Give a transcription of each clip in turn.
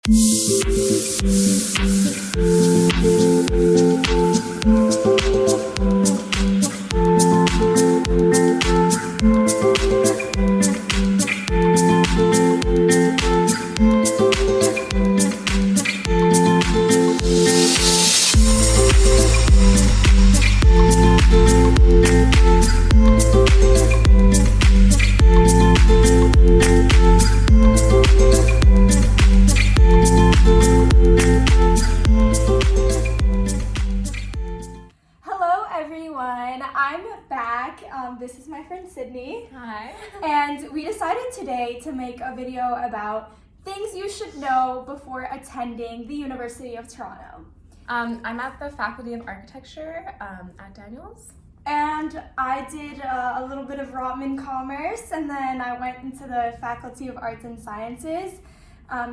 Hello everyone, I'm back. This is my friend Sydney. Hi. And we decided today to make a video about things you should know before attending the University of Toronto. I'm at the Faculty of Architecture at Daniels. And I did a little bit of Rotman Commerce, and then I went into the Faculty of Arts and Sciences,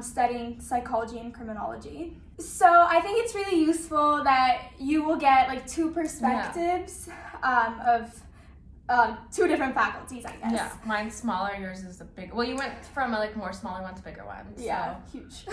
studying psychology and criminology. So I think it's really useful that you will get like two perspectives of two different faculties, I guess. Yeah, mine's smaller, yours is a big. Well, you went from a more smaller one to bigger one. Yeah, huge.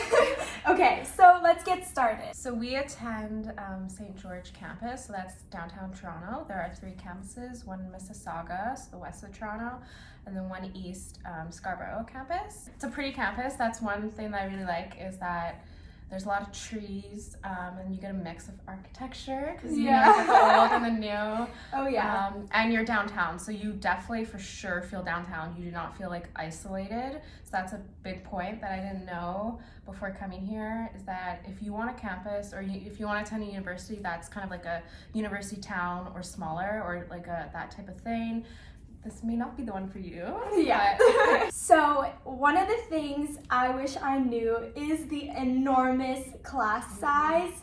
Okay, so let's get started. So we attend St. George campus, so that's downtown Toronto. There are 3 campuses, one in Mississauga, so the west of Toronto, and then one east, Scarborough campus. It's a pretty campus. That's one thing that I really like, is that there's a lot of trees, and you get a mix of architecture, because you get the old and the new. Oh yeah. And you're downtown, so you definitely for sure feel downtown. You do not feel like isolated. So that's a big point that I didn't know before coming here, is that if you want a campus, or if you want to attend a university that's kind of like a university town or smaller, or like that type of thing, this may not be the one for you. Yeah. So one of the things I wish I knew is the enormous class size.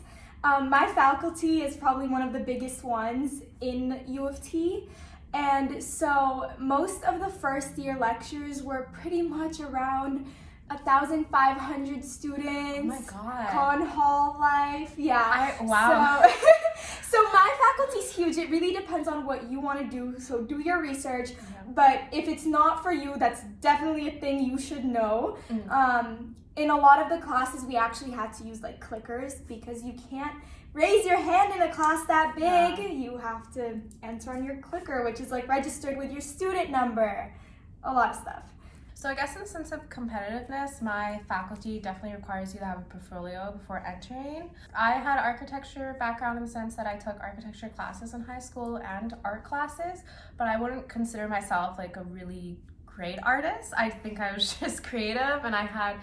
My faculty is probably one of the biggest ones in U of T. And so most of the first year lectures were pretty much around 1,500 students. Oh my God. Con hall life. Yeah. Wow. So my faculty's huge. It really depends on what you want to do. So do your research. Yeah. But if it's not for you, that's definitely a thing you should know. In a lot of the classes, we actually had to use like clickers, because you can't raise your hand in a class that big. Yeah. You have to enter on your clicker, which is like registered with your student number. A lot of stuff. So I guess in the sense of competitiveness, my faculty definitely requires you to have a portfolio before entering. I had architecture background in the sense that I took architecture classes in high school and art classes, but I wouldn't consider myself like a really great artist. I think I was just creative, and I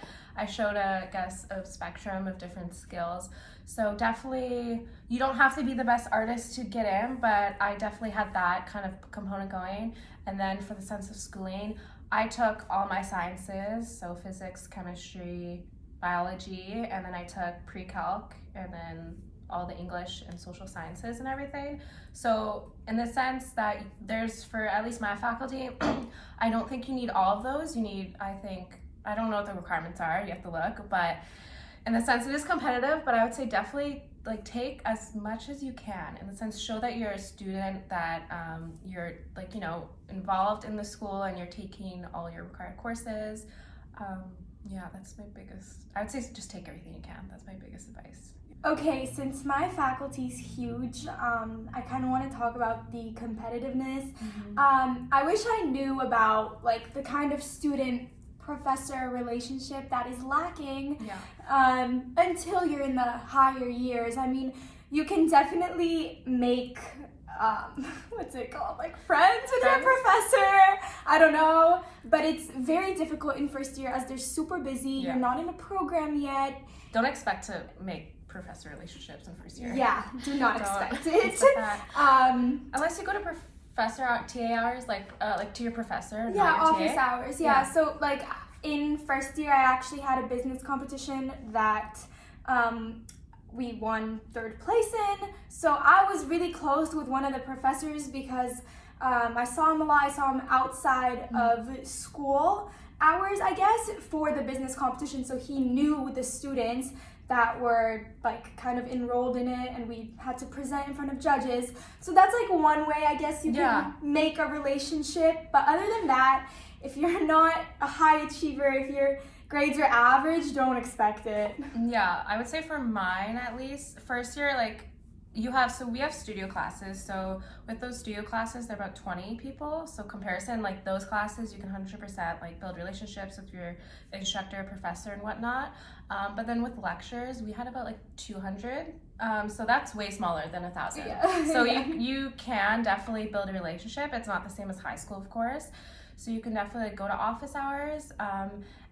showed a spectrum of different skills. So definitely, you don't have to be the best artist to get in, but I definitely had that kind of component going. And then for the sense of schooling, I took all my sciences, so physics, chemistry, biology, and then I took pre-calc, and then all the English and social sciences and everything. So in the sense that there's, for at least my faculty, I don't think you need all of those. You need, I don't know what the requirements are, you have to look, but in the sense it is competitive, but I would say definitely like take as much as you can, in the sense show that you're a student, that you're involved in the school and you're taking all your required courses. That's my biggest, I would say just take everything you can. That's my biggest advice. Okay, since my faculty's huge, I kind of want to talk about the competitiveness. I wish I knew about like the kind of student-professor relationship that is lacking until you're in the higher years. I mean, you can definitely make what's it called, like friends with your professor, I don't know, but it's very difficult in first year as they're super busy. You're not in a program yet. Don't expect to make professor relationships in first year. Yeah, do not expect it. Unless you go to professor TA hours, like to your professor. Yeah, not your office TA. hours. Yeah. So like in first year, I actually had a business competition that we won 3rd place in. So I was really close with one of the professors, because I saw him a lot. I saw him outside of school hours, I guess, for the business competition. So he knew the students that were like kind of enrolled in it, and we had to present in front of judges. So that's like one way I guess you can make a relationship. But other than that, if you're not a high achiever, if you're grades are average, don't expect it. Yeah, I would say for mine at least, first year, like, we have studio classes. So with those studio classes, they're about 20 people. So comparison, like those classes, you can 100% like build relationships with your instructor, professor, and whatnot. But then with lectures, we had about like 200. So that's way smaller than 1,000. Yeah. So you can definitely build a relationship. It's not the same as high school, of course. So you can definitely like go to office hours.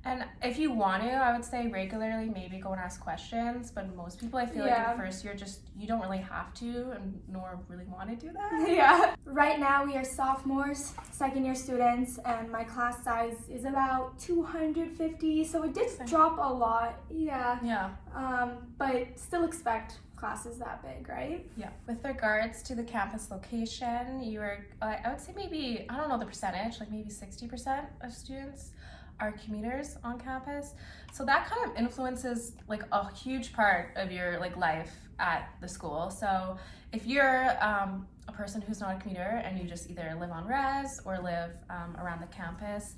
And if you want to, I would say regularly, maybe go and ask questions. But most people, I feel like in the first year, you don't really have to, and nor really want to do that. Yeah. Right now, we are sophomores, second year students, and my class size is about 250. So it did drop a lot. Yeah. Yeah. But still expect classes that big, right? Yeah. With regards to the campus location, I would say maybe, I don't know the percentage, like maybe 60% of students are commuters on campus. So that kind of influences like a huge part of your like life at the school. So if you're a person who's not a commuter and you just either live on res or live around the campus,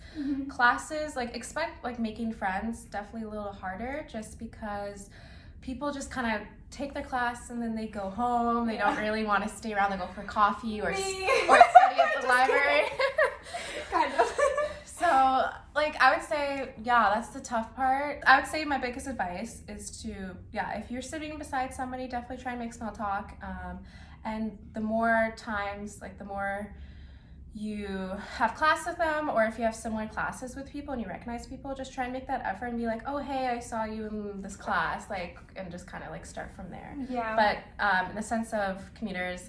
classes, like expect like making friends definitely a little harder, just because people just kind of take their class and then they go home. They don't really want to stay around. They go for coffee or study at the library. Kind of. So, like, I would say, yeah, that's the tough part. I would say my biggest advice is to, if you're sitting beside somebody, definitely try and make small talk. And the more times, like, the more you have class with them, or if you have similar classes with people and you recognize people, just try and make that effort and be like, oh, hey, I saw you in this class, like, and just kind of, like, start from there. Yeah. But in the sense of commuters,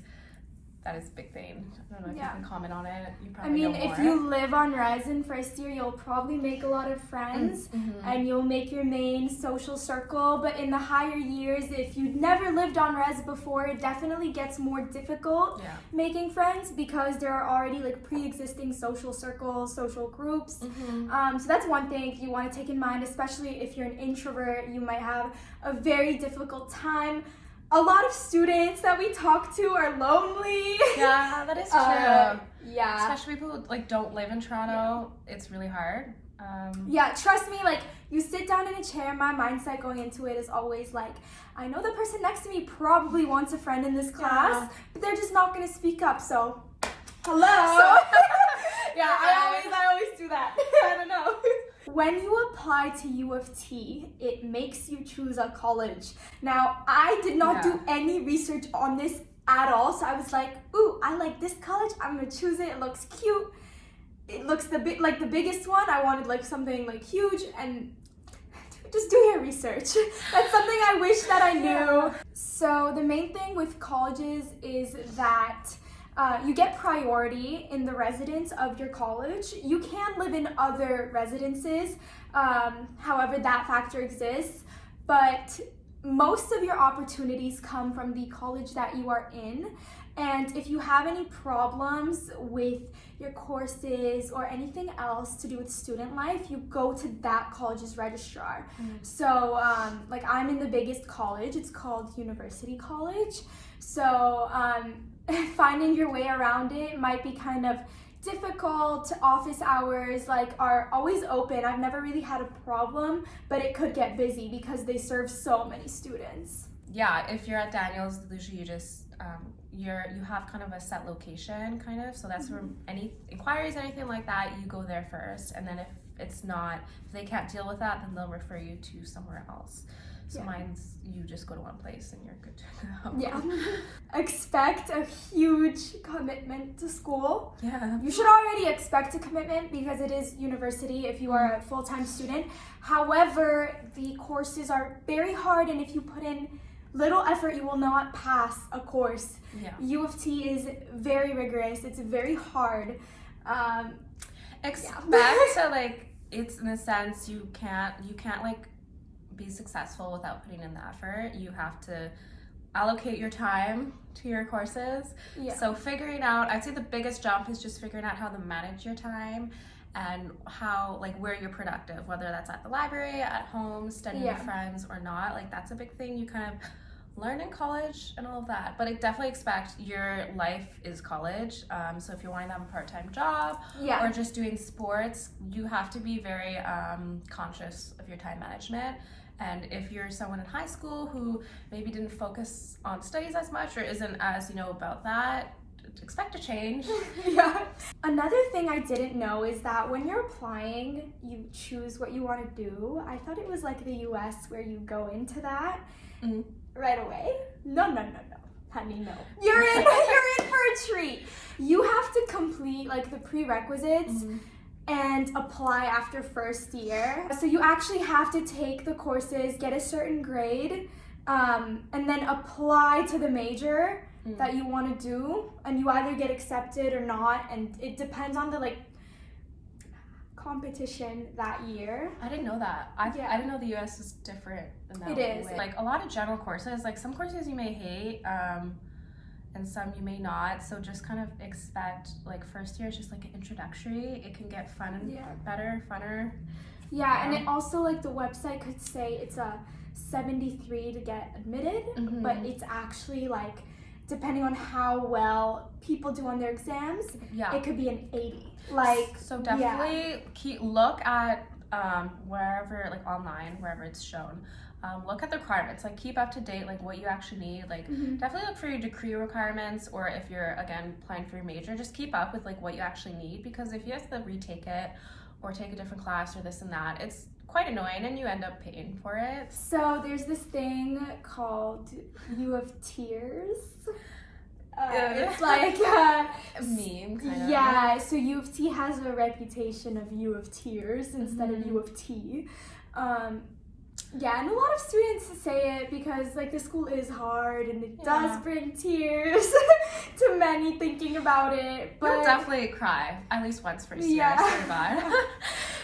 that is a big thing. I don't know if you can comment on it. You probably know more. If you live on res in first year, you'll probably make a lot of friends and you'll make your main social circle. But in the higher years, if you've never lived on res before, it definitely gets more difficult making friends, because there are already like pre-existing social circles, social groups. So that's one thing you want to take in mind, especially if you're an introvert. You might have a very difficult time. A lot of students that we talk to are lonely. Yeah, that is true. Yeah. Especially people who like don't live in Toronto. It's really hard. Yeah, trust me, like you sit down in a chair, my mindset going into it is always like, I know the person next to me probably wants a friend in this class, but they're just not going to speak up, so hello. I always do that. I don't know. When you apply to U of T, it makes you choose a college. Now, I did not do any research on this at all, so I was like, ooh, I like this college, I'm gonna choose it, it looks cute. It looks the biggest one. I wanted like something like huge, and just do your research. That's something I wish that I knew. So the main thing with colleges is that you get priority in the residence of your college. You can live in other residences, however that factor exists, but most of your opportunities come from the college that you are in. And if you have any problems with your courses or anything else to do with student life, you go to that college's registrar. So like I'm in the biggest college, it's called University College. So finding your way around it might be kind of difficult. Office hours like are always open. I've never really had a problem, but it could get busy because they serve so many students. Yeah, if you're at Daniels, usually you just you have kind of a set location, kind of. So that's where any inquiries, anything like that, you go there first, and then if they can't deal with that, then they'll refer you to somewhere else. So mine's, you just go to one place and you're good to go. Yeah. Expect a huge commitment to school. Yeah. You should already expect a commitment because it is university if you are a full-time student. However, the courses are very hard, and if you put in little effort, you will not pass a course. Yeah. U of T is very rigorous. It's very hard. Expect to like, it's in a sense you can't like be successful without putting in the effort. You have to allocate your time to your courses. Yeah. So figuring out, I'd say the biggest jump is just figuring out how to manage your time and how, like, where you're productive, whether that's at the library, at home, studying with friends or not. Like, that's a big thing you kind of learn in college and all of that. But I definitely expect your life is college. So if you're wanting to have a part-time job Yeah. or just doing sports, you have to be very conscious of your time management. And if you're someone in high school who maybe didn't focus on studies as much or isn't as, about that, expect a change. Yeah. Another thing I didn't know is that when you're applying, you choose what you want to do. I thought it was like the US where you go into that right away. No. Honey, no. You're in for a treat. You have to complete like the prerequisites and apply after first year. So you actually have to take the courses, get a certain grade, and then apply to the major that you want to do, and you either get accepted or not, and it depends on the like competition that year. I didn't know that. I didn't know the US is different in that way. It is. Like a lot of general courses, like some courses you may hate, and some you may not. So just kind of expect like first year is just like an introductory. It can get fun and funner. Yeah, and it also like the website could say it's a 73 to get admitted, but it's actually like depending on how well people do on their exams, it could be an 80. Like so definitely look at wherever like online, wherever it's shown. Look at the requirements, like keep up to date, like what you actually need, like definitely look for your degree requirements, or if you're again applying for your major, just keep up with like what you actually need, because if you have to retake it or take a different class or this and that, it's quite annoying and you end up paying for it. So there's this thing called U of Tears. It's like a meme kind of. Yeah, so U of T has a reputation of U of Tears instead of U of T. Yeah, and a lot of students say it because like the school is hard and it does bring tears to many thinking about it. But you'll definitely cry at least once first year. I swear to God.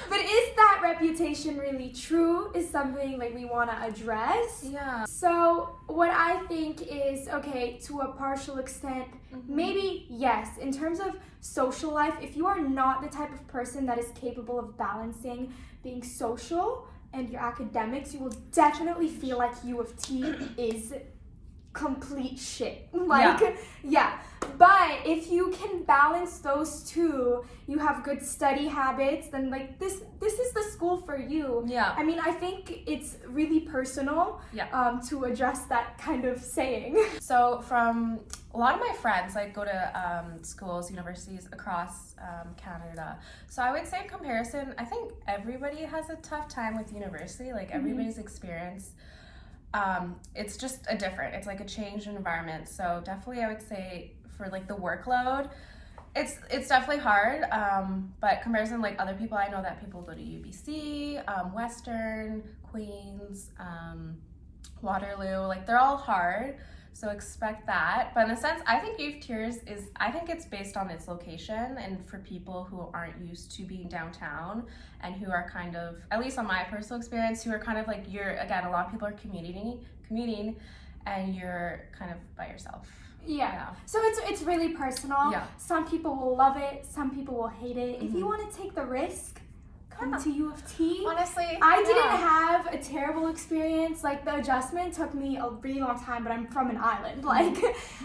But is that reputation really true? Is something like we want to address? Yeah. So what I think is, okay, to a partial extent, maybe yes, in terms of social life, if you are not the type of person that is capable of balancing being social and your academics, you will definitely feel like U of T is complete shit. Yeah. But if you can balance those two, you have good study habits, then like this is the school for you. Yeah. I mean, I think it's really personal to address that kind of saying. So from a lot of my friends, like go to schools, universities across Canada. So I would say in comparison, I think everybody has a tough time with university, like everybody's experience. It's just it's like a change in environment. So definitely I would say for like the workload, it's definitely hard. But comparison, like other people, I know that people go to UBC, Western, Queens, Waterloo, like they're all hard. So expect that. But in a sense, I think U of Tears I think it's based on its location, and for people who aren't used to being downtown and who are kind of, at least on my personal experience, who are kind of like, a lot of people are commuting and you're kind of by yourself. Yeah. So it's really personal. Yeah. Some people will love it, some people will hate it. If you want to take the risk, come to U of T. Honestly, I didn't have a terrible experience. Like the adjustment took me a really long time, but I'm from an island. Like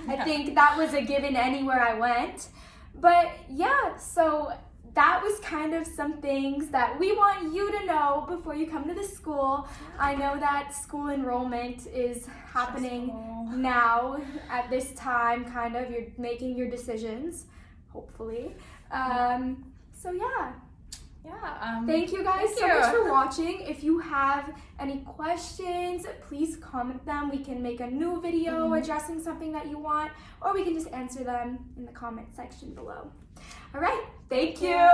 I think that was a given anywhere I went. But yeah, so that was kind of some things that we want you to know before you come to the school. I know that school enrollment is happening now at this time, kind of. You're making your decisions, hopefully. So yeah. Yeah. Thank you guys so much for watching. If you have any questions, please comment them. We can make a new video addressing something that you want, or we can just answer them in the comment section below. All right. Thank you.